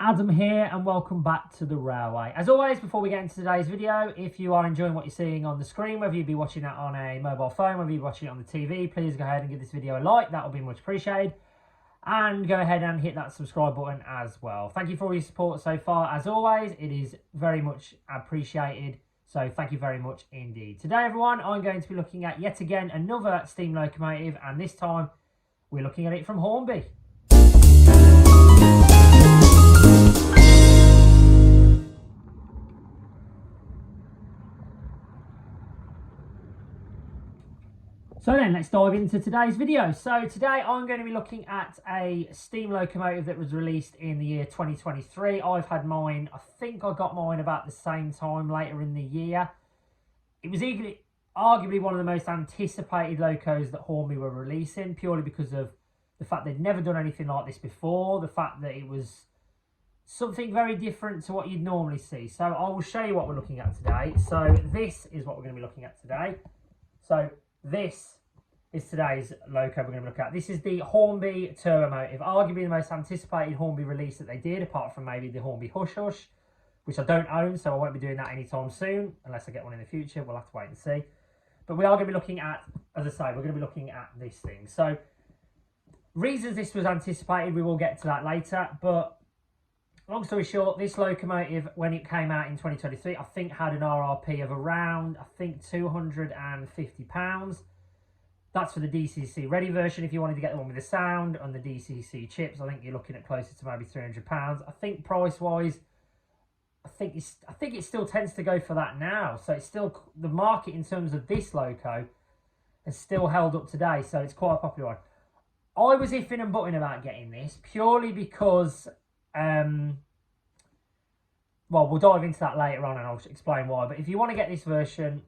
Adam here and welcome back to the Railway. As always, before we get into today's video, if you are enjoying what you're seeing on the screen, whether you be watching that on a mobile phone, whether you're watching it on the TV, please go ahead and give this video a like. That will be much appreciated. And go ahead and hit that subscribe button as well. Thank you for all your support so far. As always, it is very much appreciated. So thank you very much indeed. Today, everyone, I'm going to be looking at yet again another steam locomotive, and this time we're looking at it from Hornby. So then, let's dive into today's video. So today I'm going to be looking at a steam locomotive that was released in the year 2023. I've had mine, I think I got mine about the same time later in the year. It was arguably one of the most anticipated locos that Hornby were releasing, purely because of the fact they'd never done anything like this before, the fact that it was something very different to what you'd normally see. So I will show you what we're looking at today. So this is what we're going to be looking at today. So this is today's loco we're going to look at. This is the Hornby Turbomotive, arguably the most anticipated Hornby release that they did, apart from maybe the Hornby Hush Hush, which I don't own, so I won't be doing that anytime soon, unless I get one in the future. We'll have to wait and see. But we are going to be looking at, as I say, we're going to be looking at this thing. So, reasons this was anticipated, we will get to that later, but long story short, this locomotive, when it came out in 2023, I think had an RRP of around, I think, £250. That's for the DCC ready version. If you wanted to get the one with the sound and the DCC chips, I think you're looking at closer to maybe £300. I think price-wise, I think it still tends to go for that now. So it's still, the market in terms of this loco has still held up today. So it's quite a popular one. I was iffing and butting about getting this purely because, well, we'll dive into that later on and I'll explain why. But if you want to get this version,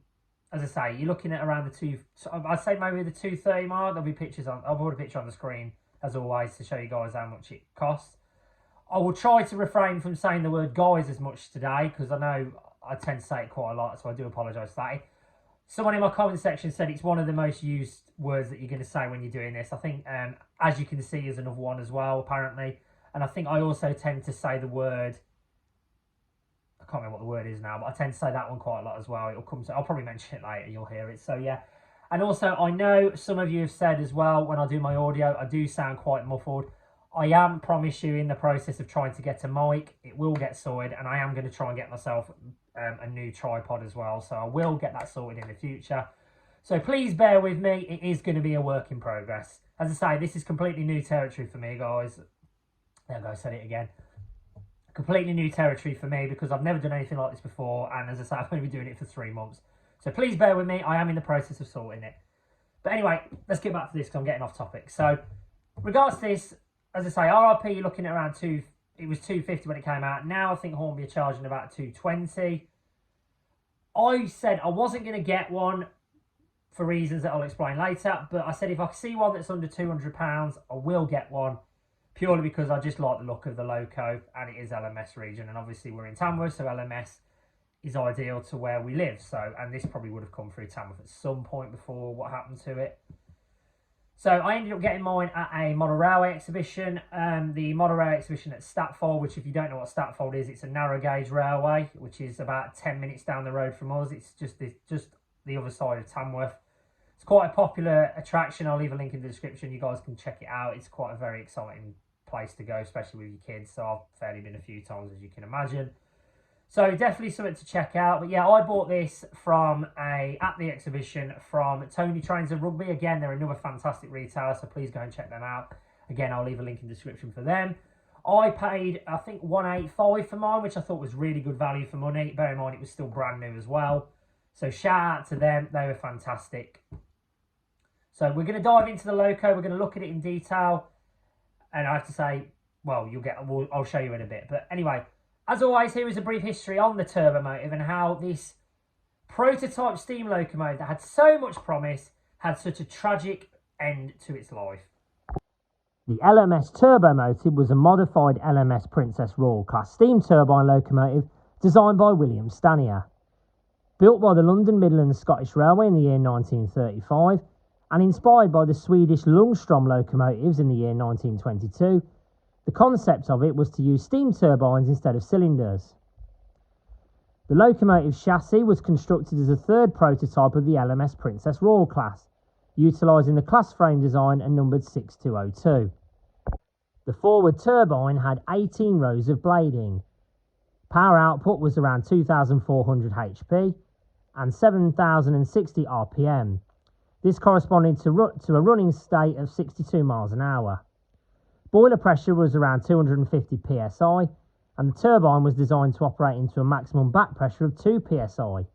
as I say, you're looking at around the I'd say maybe the 230 mark. There'll be pictures on, I'll put a picture on the screen as always to show you guys how much it costs. I will try to refrain from saying the word guys as much today because I know I tend to say it quite a lot, so I do apologise for that. Someone in my comment section said it's one of the most used words that you're going to say when you're doing this. I think, as you can see, is another one as well, apparently. And I think I also tend to say the word, I can't remember what the word is now, but I tend to say that one quite a lot as well. It'll come to, I'll probably mention it later, you'll hear it. So yeah. And also, I know some of you have said as well, when I do my audio, I do sound quite muffled. I am, promise you, in the process of trying to get a mic. It will get sorted, and I am going to try and get myself a new tripod as well. So I will get that sorted in the future. So please bear with me. It is going to be a work in progress. As I say, this is completely new territory for me, guys. There I go, I said it again. Completely new territory for me because I've never done anything like this before. And as I say, I've only been doing it for 3 months. So please bear with me. I am in the process of sorting it. But anyway, let's get back to this because I'm getting off topic. So regards to this, as I say, RRP, you're looking at around it was 250 when it came out. Now I think Hornby are charging about 220. I said I wasn't going to get one for reasons that I'll explain later. But I said if I see one that's under £200, I will get one. Purely because I just like the look of the loco and it is LMS region. And obviously we're in Tamworth, so LMS is ideal to where we live. So, and this probably would have come through Tamworth at some point before what happened to it. So I ended up getting mine at a model railway exhibition. The model railway exhibition at Statfold, which if you don't know what Statfold is, it's a narrow gauge railway, which is about 10 minutes down the road from us. It's just the other side of Tamworth. It's quite a popular attraction. I'll leave a link in the description. You guys can check it out. It's quite a very exciting place to go, especially with your kids. So I've fairly been a few times, as you can imagine. So definitely something to check out. But yeah, I bought this at the exhibition from Tony Trains and Rugby. Again, they're another fantastic retailer, so please go and check them out. Again, I'll leave a link in the description for them. I paid, I think, $185 for mine, which I thought was really good value for money. Bear in mind, it was still brand new as well. So shout out to them. They were fantastic. So we're going to dive into the loco. We're going to look at it in detail. And I have to say, well, I'll show you in a bit. But anyway, as always, here is a brief history on the Turbomotive and how this prototype steam locomotive that had so much promise had such a tragic end to its life. The LMS Turbomotive was a modified LMS Princess Royal class steam turbine locomotive designed by William Stanier. Built by the London Midlands Scottish Railway in the year 1935 and inspired by the Swedish Lundstrom locomotives in the year 1922, The concept of it was to use steam turbines instead of cylinders. The locomotive chassis was constructed as a third prototype of the LMS Princess Royal class, utilising the class frame design and numbered 6202. The forward turbine had 18 rows of blading. Power output was around 2,400 HP and 7,060 RPM. This corresponded to a running state of 62 miles an hour. Boiler pressure was around 250 psi, and the turbine was designed to operate into a maximum back pressure of 2 psi.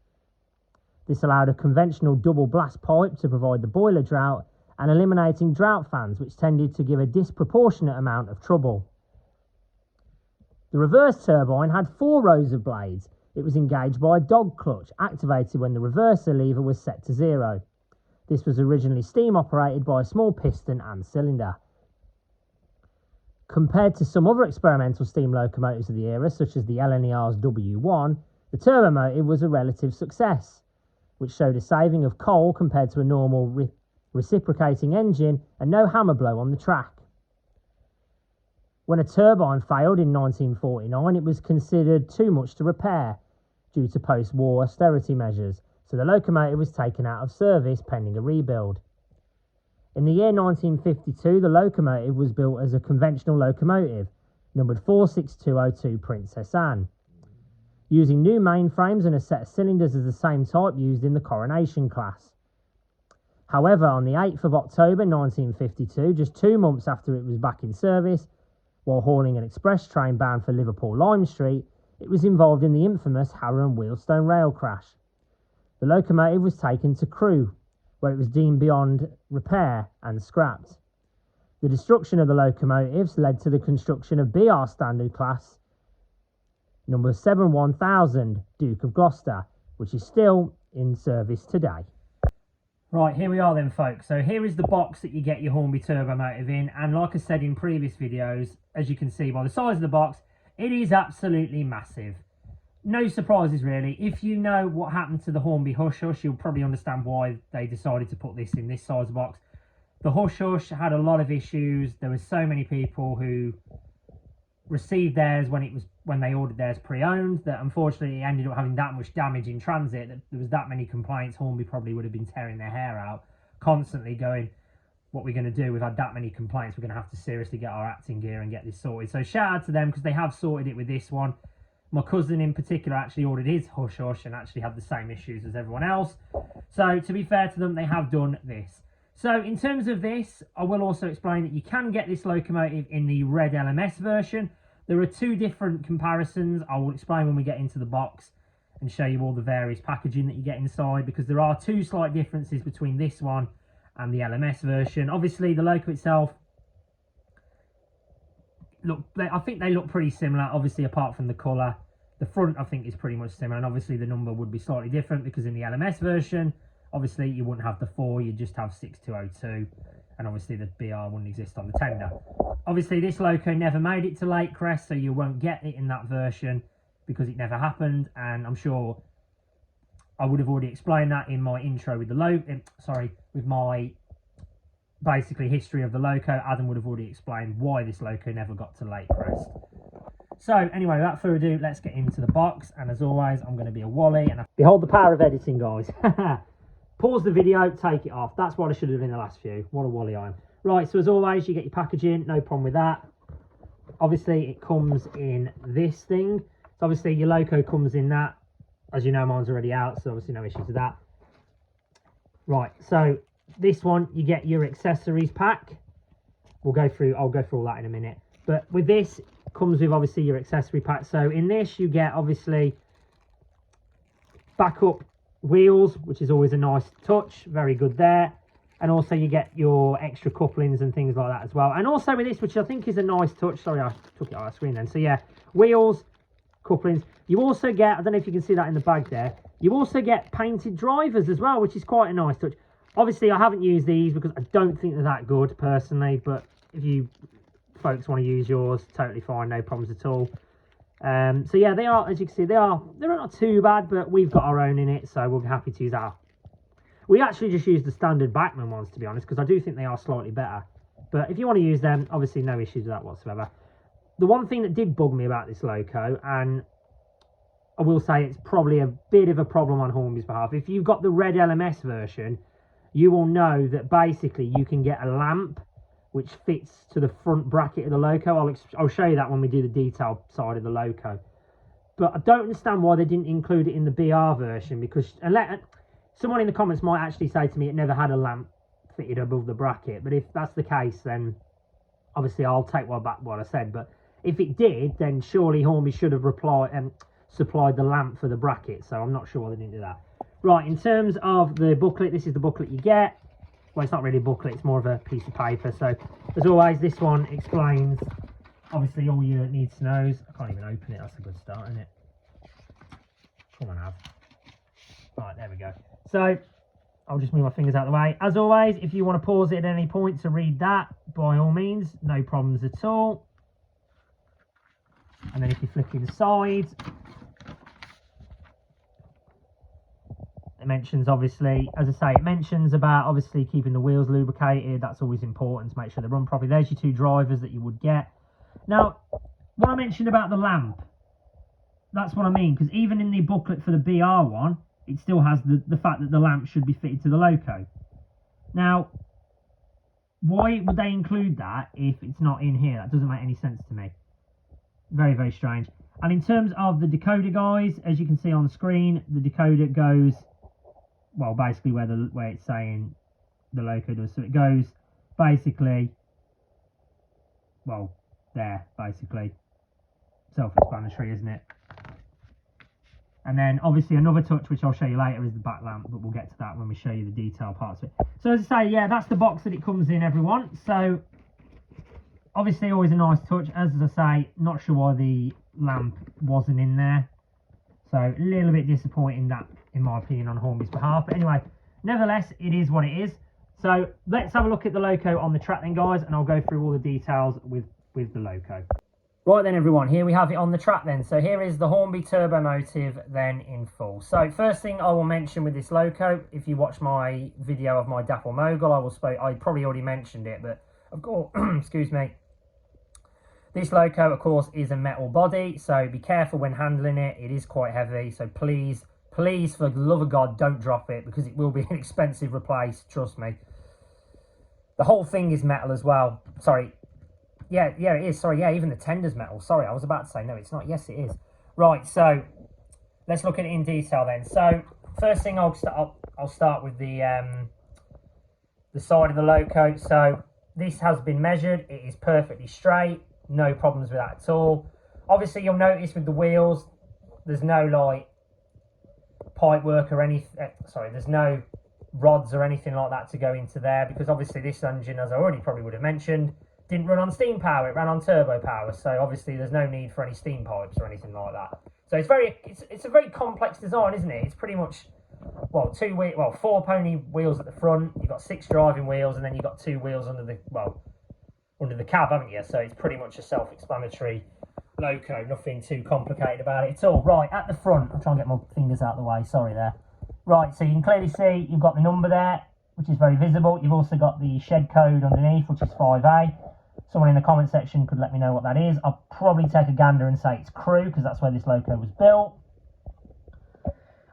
This allowed a conventional double blast pipe to provide the boiler drought and eliminating drought fans, which tended to give a disproportionate amount of trouble. The reverse turbine had 4 rows of blades. It was engaged by a dog clutch, activated when the reverser lever was set to 0. This was originally steam operated by a small piston and cylinder. Compared to some other experimental steam locomotives of the era, such as the LNER's W1, the Turbomotive was a relative success, which showed a saving of coal compared to a normal reciprocating engine and no hammer blow on the track. When a turbine failed in 1949, it was considered too much to repair due to post-war austerity measures, so the locomotive was taken out of service pending a rebuild. In the year 1952, the locomotive was built as a conventional locomotive, numbered 46202 Princess Anne, using new mainframes and a set of cylinders of the same type used in the Coronation class. However, on the 8th of October 1952, just 2 months after it was back in service, while hauling an express train bound for Liverpool Lime Street, it was involved in the infamous Harrow and Wealdstone rail crash. The locomotive was taken to Crewe, where it was deemed beyond repair and scrapped. The destruction of the locomotives led to the construction of BR standard class number 71000 Duke of Gloucester, which is still in service today. Right, here we are then, folks. So here is the box that you get your Hornby Turbomotive in, and like I said in previous videos, as you can see by the size of the box, it is absolutely massive. No surprises really. If you know what happened to the Hornby Hush Hush, you'll probably understand why they decided to put this in this size box. The Hush Hush had a lot of issues. There were so many people who received theirs when they ordered theirs pre-owned that unfortunately it ended up having that much damage in transit that there was that many complaints. Hornby probably would have been tearing their hair out, constantly going, what we're going to do? We've had that many complaints. We're going to have to seriously get our acts in gear and get this sorted. So shout out to them because they have sorted it with this one. My cousin in particular actually ordered his Hush Hush and actually had the same issues as everyone else. So to be fair to them, they have done this. So in terms of this, I will also explain that you can get this locomotive in the red LMS version. There are 2 different comparisons. I will explain when we get into the box and show you all the various packaging that you get inside, because there are 2 slight differences between this one and the LMS version. Obviously the Loco itself, look, I think they look pretty similar, obviously apart from the colour. The front I think is pretty much similar, and obviously the number would be slightly different because in the LMS version, obviously you wouldn't have the 4, you'd just have 6202, and obviously the BR wouldn't exist on the tender. Obviously this Loco never made it to Lake Crest, so you won't get it in that version because it never happened, and I'm sure I would have already explained that in my intro with the with my basically history of the Loco. Adam would have already explained why this Loco never got to Lake Crest. So anyway, without further ado, let's get into the box, and as always, I'm going to be a Wally, and behold the power of editing, guys. Pause the video, take it off. That's what I should have done in the last few. What a Wally I am. Right, so as always, you get your packaging, no problem with that. Obviously, it comes in this thing. So obviously, your Loco comes in that. As you know, mine's already out, so obviously no issues with that. Right, so this one, you get your accessories pack. I'll go through all that in a minute. But with this, comes with obviously your accessory pack. So in this, you get obviously backup wheels, which is always a nice touch, very good there. And also you get your extra couplings and things like that as well. And also with this, which I think is a nice touch, sorry I took it off the screen then. So yeah, wheels, couplings. You also get, I don't know if you can see that in the bag there, you also get painted drivers as well, which is quite a nice touch. Obviously I haven't used these because I don't think they're that good personally, but if you folks want to use yours, totally fine, no problems at all. So yeah, they are, as you can see, they're not too bad, but we've got our own in it, so we'll be happy to use that. We actually just use the standard Bachmann ones, to be honest, because I do think they are slightly better. But if you want to use them, obviously no issues with that whatsoever. the one thing that did bug me about this Loco, and I will say it's probably a bit of a problem on Hornby's behalf, if you've got the red LMS version, you will know that basically you can get a lamp which fits to the front bracket of the Loco. I'll show you that when we do the detail side of the Loco. But I don't understand why they didn't include it in the BR version, because someone in the comments might actually say to me it never had a lamp fitted above the bracket. But if that's the case, then obviously I'll take back what I said. But if it did, then surely Hornby should have supplied the lamp for the bracket. So I'm not sure why they didn't do that. Right, in terms of the booklet, this is the booklet you get. Well, it's not really a booklet, it's more of a piece of paper. So as always, this one explains obviously all your needs to knows. I can't even open it, that's a good start, isn't it? Come on, Av. Right, there we go. So I'll just move my fingers out of the way. As always, if you want to pause it at any point to read that, by all means, no problems at all. And then if you flip to the side, it mentions, obviously, as I say, it mentions about obviously keeping the wheels lubricated. That's always important to make sure they run properly. There's your two drivers that you would get. Now, what I mentioned about the lamp, that's what I mean, because even in the booklet for the BR one, it still has the fact that the lamp should be fitted to the Loco. Now, why would they include that if it's not in here? That doesn't make any sense to me. Very, very strange. And in terms of the decoder, guys, as you can see on the screen, the decoder goes, well, basically where it's saying the Loco does. So it goes basically, well, there, basically. Self-explanatory, isn't it? And then obviously another touch, which I'll show you later, is the back lamp, but we'll get to that when we show you the detail parts of it. So as I say, yeah, that's the box that it comes in, everyone. So obviously always a nice touch. As I say, not sure why the lamp wasn't in there. So a little bit disappointing, that, in my opinion, on Hornby's behalf. But anyway, nevertheless, it is what it is. So let's have a look at the Loco on the track then, guys, and I'll go through all the details with the Loco. Right then, everyone, here we have it on the track then. So here is the Hornby Turbomotive then in full. So first thing I will mention with this Loco, if you watch my video of my Dapple Mogul, I probably already mentioned it, but I've got, excuse me, this Loco, of course, is a metal body, so be careful when handling it. It is quite heavy, so please, please, for the love of God, don't drop it, because it will be an expensive replace, trust me. The whole thing is metal as well. Sorry. Yeah, it is. Sorry, yeah, even the tender's metal. Sorry, I was about to say, no, it's not. Yes, it is. Right, so let's look at it in detail then. So first thing, I'll start with the side of the Loco. So this has been measured. It is perfectly straight. No problems with that at all. Obviously, you'll notice with the wheels, there's no like pipe work or anything. There's no rods or anything like that to go into there, because obviously this engine, as I already probably would have mentioned, didn't run on steam power. It ran on turbo power. So obviously there's no need for any steam pipes or anything like that. So it's a very complex design, isn't it? It's pretty much, well, 4 pony wheels at the front. You've got 6 driving wheels, and then you've got 2 wheels under the cab, haven't you? So it's pretty much a self-explanatory Loco. Nothing too complicated about it at all. Right, at the front, I'll try and get my fingers out of the way. Sorry there. Right, so you can clearly see you've got the number there, which is very visible. You've also got the shed code underneath, which is 5A. Someone in the comment section could let me know what that is. I'll probably take a gander and say it's Crew, because that's where this Loco was built.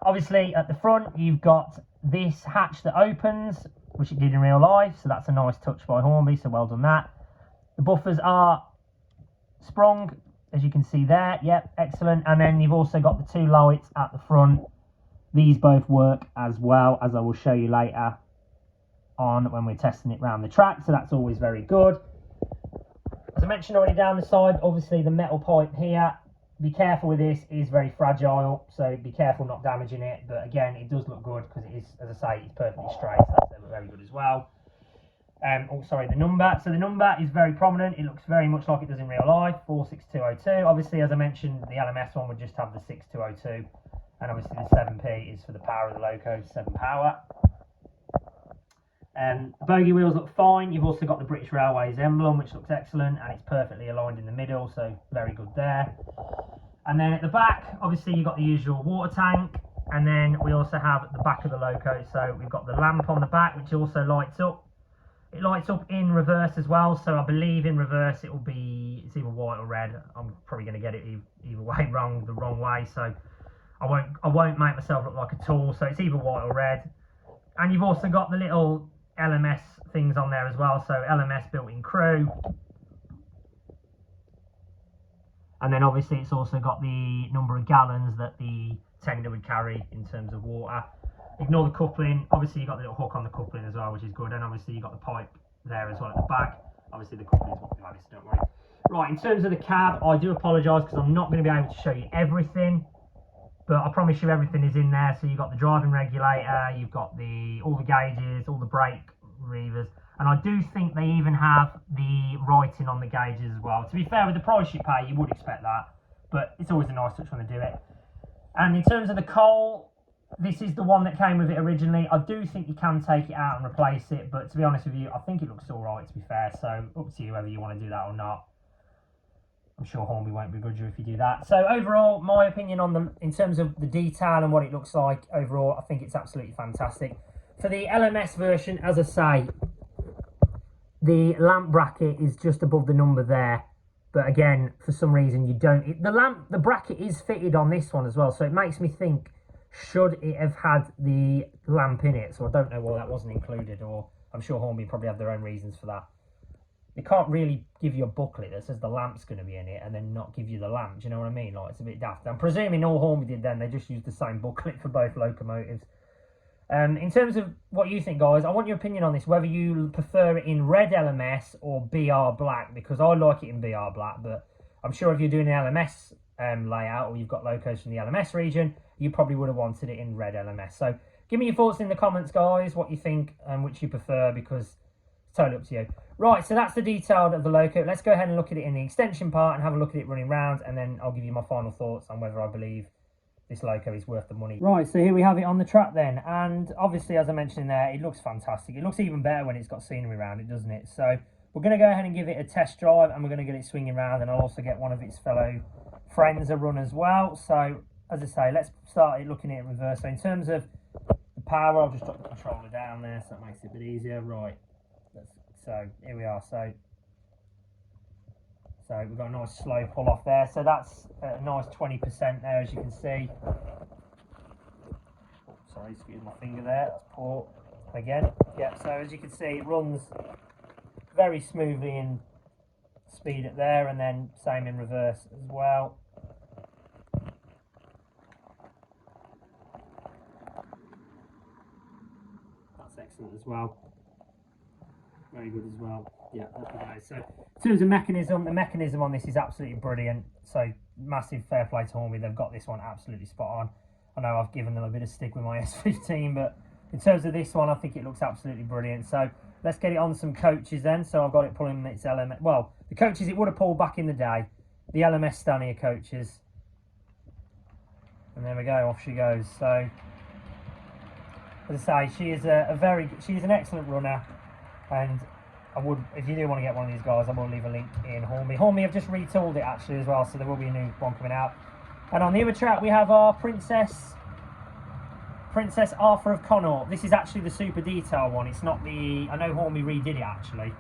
Obviously, at the front, you've got this hatch that opens, which it did in real life, so that's a nice touch by Hornby, so well done that. The buffers are sprung, as you can see there. Yep, excellent. And then you've also got the 2 lights at the front. These both work as well, as I will show you later on when we're testing it around the track, so that's always very good. As I mentioned already down the side, obviously the metal pipe here, be careful with this, it is very fragile, so be careful not damaging it. But again, it does look good because it is, as I say, it's perfectly straight, so that's very good as well. The number. So the number is very prominent. It looks very much like it does in real life, 46202. Obviously, as I mentioned, the LMS one would just have the 6202, and obviously the 7P is for the power of the Loco, 7 power. The bogey wheels look fine. You've also got the British Railways emblem, which looks excellent, and it's perfectly aligned in the middle, so very good there. And then at the back, obviously you've got the usual water tank, and then we also have the back of the Loco. So we've got the lamp on the back, which also lights up. It lights up in reverse as well, so I believe in reverse it's either white or red. I'm probably going to get it either way wrong, the wrong way, so I won't make myself look like a tool. So it's either white or red. And you've also got the little LMS things on there as well, so LMS built-in crew. And then obviously it's also got the number of gallons that the tender would carry in terms of water. Ignore the coupling. Obviously you've got the little hook on the coupling as well, which is good. And obviously you've got the pipe there as well at the back. Obviously the coupling is what we've added, so don't worry. Right, in terms of the cab, I do apologise because I'm not going to be able to show you everything. But I promise you everything is in there. So you've got the driving regulator, you've got all the gauges, all the brake levers. And I do think they even have the writing on the gauges as well. To be fair, with the price you pay, you would expect that. But it's always a nice touch when they do it. And in terms of the coal, this is the one that came with it originally. I do think you can take it out and replace it. But to be honest with you, I think it looks all right, to be fair. So up to you whether you want to do that or not. I'm sure Hornby won't begrudge you if you do that. So overall, my opinion on them, in terms of the detail and what it looks like, overall, I think it's absolutely fantastic. For the LMS version, as I say, the lamp bracket is just above the number there. But again, for some reason, you don't... The bracket is fitted on this one as well. So it makes me think, should it have had the lamp in it? So I don't know why that wasn't included. Or I'm sure Hornby probably have their own reasons for that. They can't really give you a booklet that says the lamp's going to be in it and then not give you the lamp. Do you know what I mean? Like, it's a bit daft. I'm presuming all Hornby did then, they just used the same booklet for both locomotives. In terms of what you think, guys, I want your opinion on this, whether you prefer it in red LMS or BR black, because I like it in BR black, but I'm sure if you're doing an LMS layout or you've got locos from the LMS region, you probably would have wanted it in red LMS. So give me your thoughts in the comments, guys, what you think and which you prefer, because it's totally up to you. Right, so that's the detail of the Loco. Let's go ahead and look at it in the extension part and have a look at it running round, and then I'll give you my final thoughts on whether I believe this Loco is worth the money. Right, so here we have it on the track then, and obviously, as I mentioned in there, it looks fantastic. It looks even better when it's got scenery around it, doesn't it? So we're going to go ahead and give it a test drive, and we're going to get it swinging around, and I'll also get one of its fellow friends a run as well. So, as I say, let's start looking at it in reverse. So in terms of the power, I'll just drop the controller down there, so that makes it a bit easier. Right. So here we are. So we've got a nice slow pull off there. So that's a nice 20% there, as you can see. Sorry, excuse my finger there. That's poor again. Yeah. So as you can see, it runs very smoothly in speed at there, and then same in reverse as well. That's excellent as well. Very good as well. Yeah, okay. So in terms of mechanism, the mechanism on this is absolutely brilliant. So massive fair play to Hornby. They've got this one absolutely spot on. I know I've given them a bit of stick with my S15, but in terms of this one, I think it looks absolutely brilliant. So let's get it on some coaches then. So I've got it pulling its LMS. Well, the coaches it would have pulled back in the day. The LMS Stania coaches. And there we go, off she goes. So as I say, she is she's an excellent runner. And I would, if you do want to get one of these guys, I will leave a link in Hornby. Hornby have just retooled it actually as well, so there will be a new one coming out. And on the other track we have our Princess Arthur of Connaught. This is actually the super detail one. It's not the, I know Hornby redid it actually.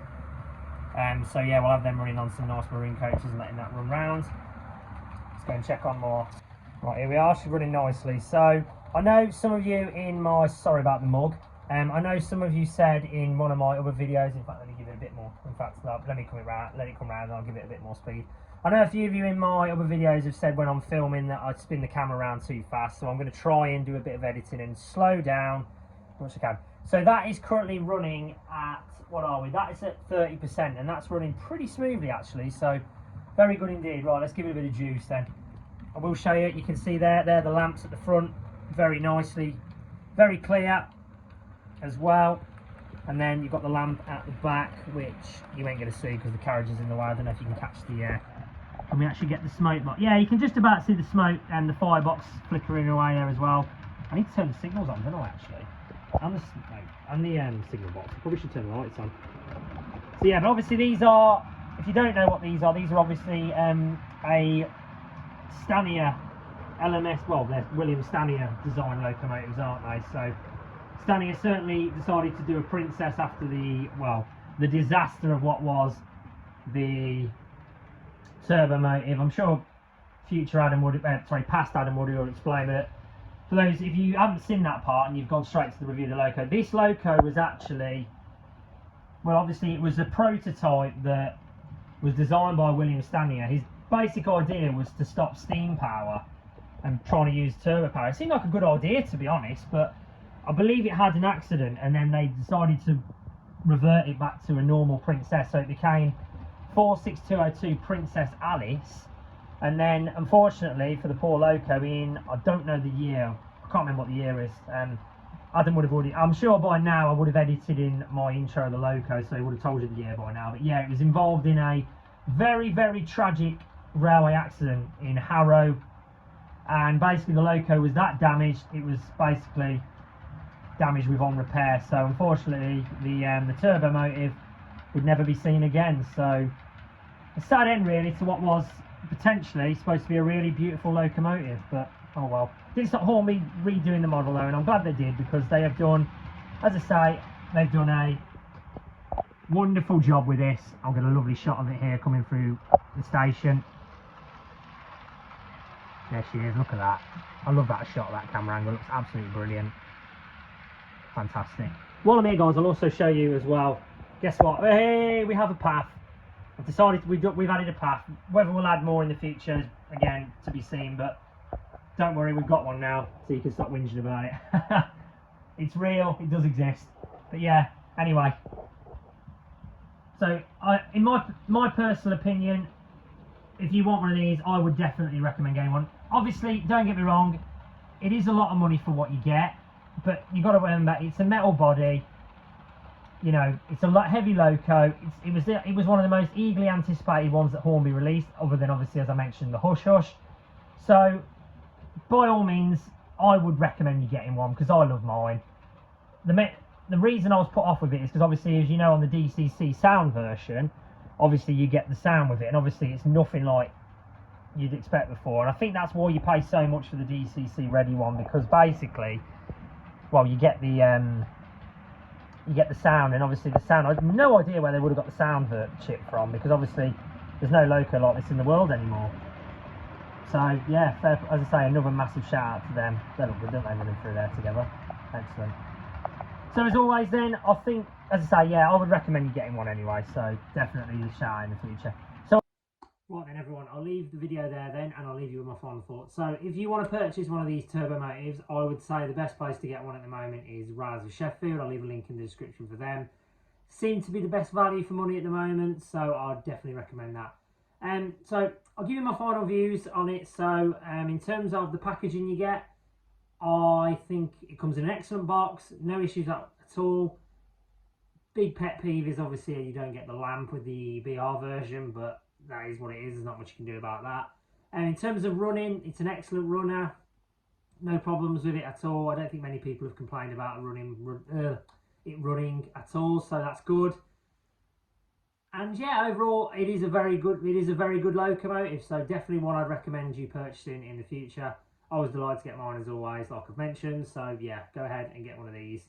So yeah, we'll have them running on some nice marine coaches and letting that run round. Let's go and check on more. Right, here we are. She's running nicely. So I know some of you in my, sorry about the mug. I know some of you said in one of my other videos, in fact, let me give it a bit more, in fact, let it come around and I'll give it a bit more speed. I know a few of you in my other videos have said when I'm filming that I spin the camera around too fast, so I'm going to try and do a bit of editing and slow down as much as I can. So that is currently running at, what are we? That is at 30%, and that's running pretty smoothly actually, so very good indeed. Right, let's give it a bit of juice then. I will show you, you can see there the lamps at the front, very nicely, very clear as well, and then you've got the lamp at the back, which you ain't going to see because the carriage is in the way. I don't know if you can catch the can we actually get the smoke box? Yeah, you can just about see the smoke and the firebox flickering away there as well. I need to turn the signals on, don't I actually? And the smoke and the signal box. I probably should turn the lights on. So yeah, but obviously these are, if you don't know what these are obviously a Stania LMS, well, they're William Stania design locomotives, aren't they? So Stania certainly decided to do a Princess after the, well, the disaster of what was the Turbomotive. I'm sure future Adam would, past Adam would explain it. For those, if you haven't seen that part and you've gone straight to the review of the Loco, this Loco was actually, well, obviously it was a prototype that was designed by William Stanier. His basic idea was to stop steam power and trying to use turbo power. It seemed like a good idea, to be honest, but I believe it had an accident and then they decided to revert it back to a normal Princess, so it became 46202 Princess Alice. And then unfortunately for the poor Loco, in, I don't know the year, I can't remember what the year is, Adam would have already, I'm sure by now I would have edited in my intro of the Loco, so he would have told you the year by now. But yeah, it was involved in a very, very tragic railway accident in Harrow, and basically the Loco was that damaged, it was basically damaged with on repair. So unfortunately the Turbomotive would never be seen again. So a sad end really to what was potentially supposed to be a really beautiful locomotive, but oh well. Didn't stop Hornby redoing the model though, and I'm glad they did, because they have done, as I say, they've done a wonderful job with this. I'll get a lovely shot of it here coming through the station. There she is, look at that. I love that shot, that camera angle, it looks absolutely brilliant. Fantastic. While I'm here guys, I'll also show you as well, guess what, hey, we have a path. I've decided we've added a path. Whether we'll add more in the future, again, to be seen, but don't worry, we've got one now, so you can stop whinging about it. It's real, it does exist. But yeah, anyway. So, in my personal opinion, if you want one of these, I would definitely recommend getting one. Obviously, don't get me wrong, it is a lot of money for what you get, but you got to remember, it's a metal body. You know, it's a heavy Loco. It was one of the most eagerly anticipated ones that Hornby released, other than obviously, as I mentioned, the Hush Hush. So, by all means, I would recommend you getting one, because I love mine. The reason I was put off with it is because obviously, as you know, on the DCC sound version, obviously you get the sound with it, and obviously it's nothing like you'd expect before. And I think that's why you pay so much for the DCC ready one, because basically, well, you get the sound, and obviously the sound, I have no idea where they would have got the sound chip from, because obviously there's no Loco like this in the world anymore. So yeah, as I say, another massive shout out to them. They look good, don't they, running through there together. Excellent. So as always then, I think, as I say, yeah, I would recommend you getting one anyway, so definitely a shout out in the future. So right then everyone, I'll leave the video there then, and I'll leave you with my final thoughts. So if you want to purchase one of these Turbomotives, I would say the best place to get one at the moment is Rise Sheffield. I'll leave a link in the description for them. Seem to be the best value for money at the moment, so I'd definitely recommend that. So I'll give you my final views on it. So in terms of the packaging you get, I think it comes in an excellent box, no issues at all. Big pet peeve is obviously you don't get the lamp with the BR version, but that is what it is. There's not much you can do about that. And in terms of running, it's an excellent runner. No problems with it at all. I don't think many people have complained about it running at all, so that's good. And yeah, overall, it is a very good locomotive. So definitely one I'd recommend you purchasing in the future. I was delighted to get mine as always, like I've mentioned. So yeah, go ahead and get one of these.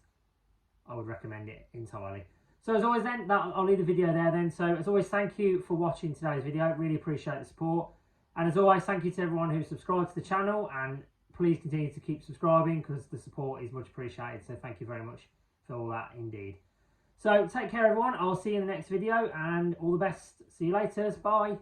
I would recommend it entirely. So as always then, I'll leave the video there then. So as always, thank you for watching today's video. Really appreciate the support. And as always, thank you to everyone who subscribed to the channel. And please continue to keep subscribing, because the support is much appreciated. So thank you very much for all that indeed. So take care everyone. I'll see you in the next video, and all the best. See you later. Bye.